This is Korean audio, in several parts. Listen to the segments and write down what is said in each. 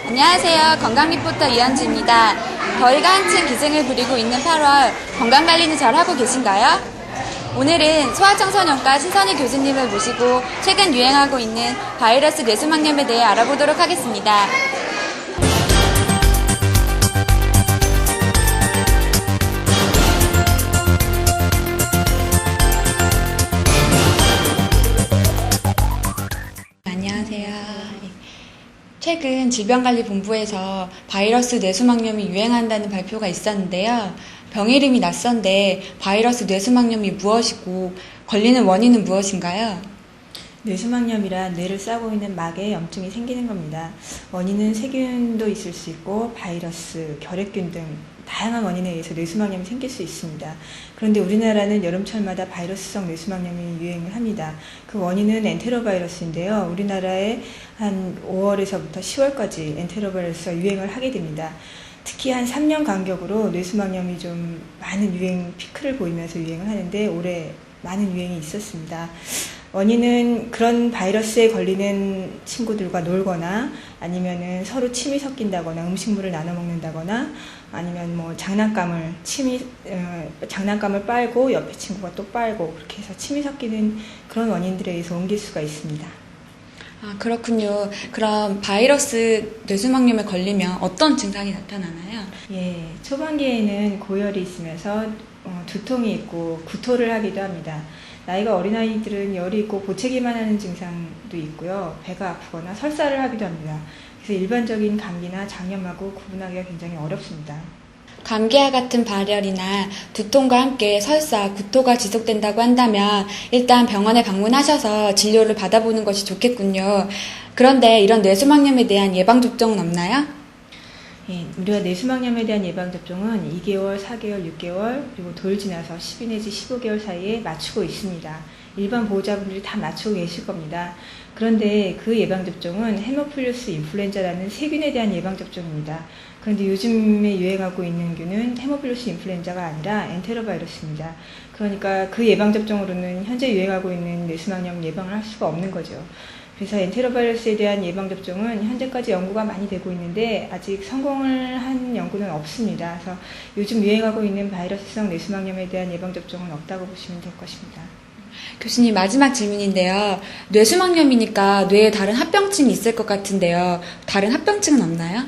안녕하세요. 건강리포터 이현주입니다. 더위가 한층 기승을 부리고 있는 8월, 건강관리는 잘 하고 계신가요? 오늘은 소아청소년과 신선희 교수님을 모시고 최근 유행하고 있는 바이러스 뇌수막염에 대해 알아보도록 하겠습니다. 최근 질병관리본부에서 바이러스 뇌수막염이 유행한다는 발표가 있었는데요. 병 이름이 낯선데 바이러스 뇌수막염이 무엇이고 걸리는 원인은 무엇인가요? 뇌수막염이란 뇌를 싸고 있는 막에 염증이 생기는 겁니다. 원인은 세균도 있을 수 있고 바이러스, 결핵균 등 다양한 원인에 의해서 뇌수막염이 생길 수 있습니다. 그런데 우리나라는 여름철마다 바이러스성 뇌수막염이 유행을 합니다. 그 원인은 엔테로바이러스인데요. 우리나라에 한 5월에서부터 10월까지 엔테로바이러스가 유행을 하게 됩니다. 특히 한 3년 간격으로 뇌수막염이 좀 많은 유행 피크를 보이면서 유행을 하는데 올해 많은 유행이 있었습니다. 원인은 그런 바이러스에 걸리는 친구들과 놀거나 아니면은 서로 침이 섞인다거나 음식물을 나눠 먹는다거나 아니면 뭐 장난감을 빨고 옆에 친구가 또 빨고 그렇게 해서 침이 섞이는 그런 원인들에 의해서 옮길 수가 있습니다. 그렇군요. 그럼 바이러스 뇌수막염에 걸리면 어떤 증상이 나타나나요? 예, 초반기에는 고열이 있으면서 두통이 있고 구토를 하기도 합니다. 나이가 어린 아이들은 열이 있고 보채기만 하는 증상도 있고요. 배가 아프거나 설사를 하기도 합니다. 그래서 일반적인 감기나 장염하고 구분하기가 굉장히 어렵습니다. 감기와 같은 발열이나 두통과 함께 설사, 구토가 지속된다고 한다면 일단 병원에 방문하셔서 진료를 받아보는 것이 좋겠군요. 그런데 이런 뇌수막염에 대한 예방접종은 없나요? 예, 우리가 뇌수막염에 대한 예방접종은 2개월, 4개월, 6개월 그리고 돌 지나서 12 내지 15개월 사이에 맞추고 있습니다. 일반 보호자분들이 다 맞추고 계실 겁니다. 그런데 그 예방접종은 헤모필루스 인플루엔자라는 세균에 대한 예방접종입니다. 그런데 요즘에 유행하고 있는 균은 헤모필루스 인플루엔자가 아니라 엔테로바이러스입니다. 그러니까 그 예방접종으로는 현재 유행하고 있는 뇌수막염 예방을 할 수가 없는 거죠. 그래서 엔테로바이러스에 대한 예방접종은 현재까지 연구가 많이 되고 있는데 아직 성공을 한 연구는 없습니다. 그래서 요즘 유행하고 있는 바이러스성 뇌수막염에 대한 예방접종은 없다고 보시면 될 것입니다. 교수님, 마지막 질문인데요. 뇌수막염이니까 뇌에 다른 합병증이 있을 것 같은데요. 다른 합병증은 없나요?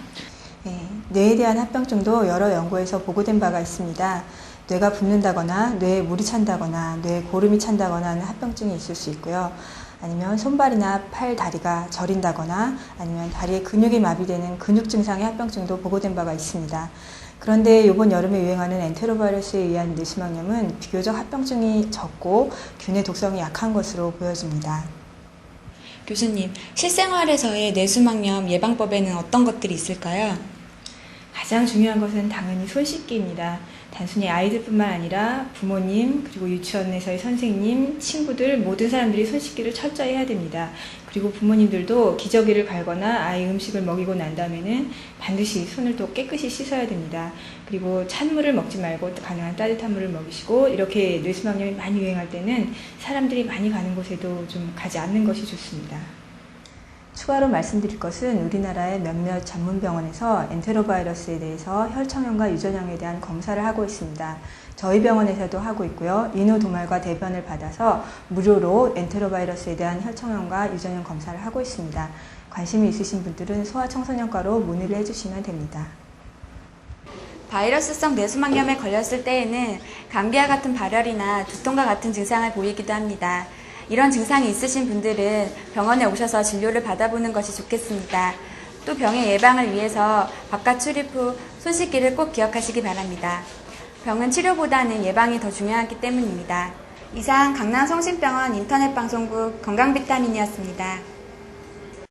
네, 뇌에 대한 합병증도 여러 연구에서 보고된 바가 있습니다. 뇌가 붓는다거나 뇌에 물이 찬다거나 뇌에 고름이 찬다거나 하는 합병증이 있을 수 있고요. 아니면 손발이나 팔, 다리가 저린다거나 아니면 다리에 근육이 마비되는 근육 증상의 합병증도 보고된 바가 있습니다. 그런데 이번 여름에 유행하는 엔테로바이러스에 의한 뇌수막염은 비교적 합병증이 적고 균의 독성이 약한 것으로 보여집니다. 교수님, 실생활에서의 뇌수막염 예방법에는 어떤 것들이 있을까요? 가장 중요한 것은 당연히 손 씻기입니다. 단순히 아이들뿐만 아니라 부모님, 그리고 유치원에서의 선생님, 친구들, 모든 사람들이 손 씻기를 철저히 해야 됩니다. 그리고 부모님들도 기저귀를 갈거나 아이 음식을 먹이고 난 다음에는 반드시 손을 또 깨끗이 씻어야 됩니다. 그리고 찬물을 먹지 말고 가능한 따뜻한 물을 먹이시고 이렇게 뇌수막염이 많이 유행할 때는 사람들이 많이 가는 곳에도 좀 가지 않는 것이 좋습니다. 추가로 말씀드릴 것은 우리나라의 몇몇 전문병원에서 엔테로바이러스에 대해서 혈청형과 유전형에 대한 검사를 하고 있습니다. 저희 병원에서도 하고 있고요. 인후 도말과 대변을 받아서 무료로 엔테로바이러스에 대한 혈청형과 유전형 검사를 하고 있습니다. 관심이 있으신 분들은 소아청소년과로 문의를 해주시면 됩니다. 바이러스성 뇌수막염에 걸렸을 때에는 감기와 같은 발열이나 두통과 같은 증상을 보이기도 합니다. 이런 증상이 있으신 분들은 병원에 오셔서 진료를 받아보는 것이 좋겠습니다. 또 병의 예방을 위해서 바깥 출입 후 손 씻기를 꼭 기억하시기 바랍니다. 병은 치료보다는 예방이 더 중요하기 때문입니다. 이상 강남성심병원 인터넷방송국 건강비타민이었습니다.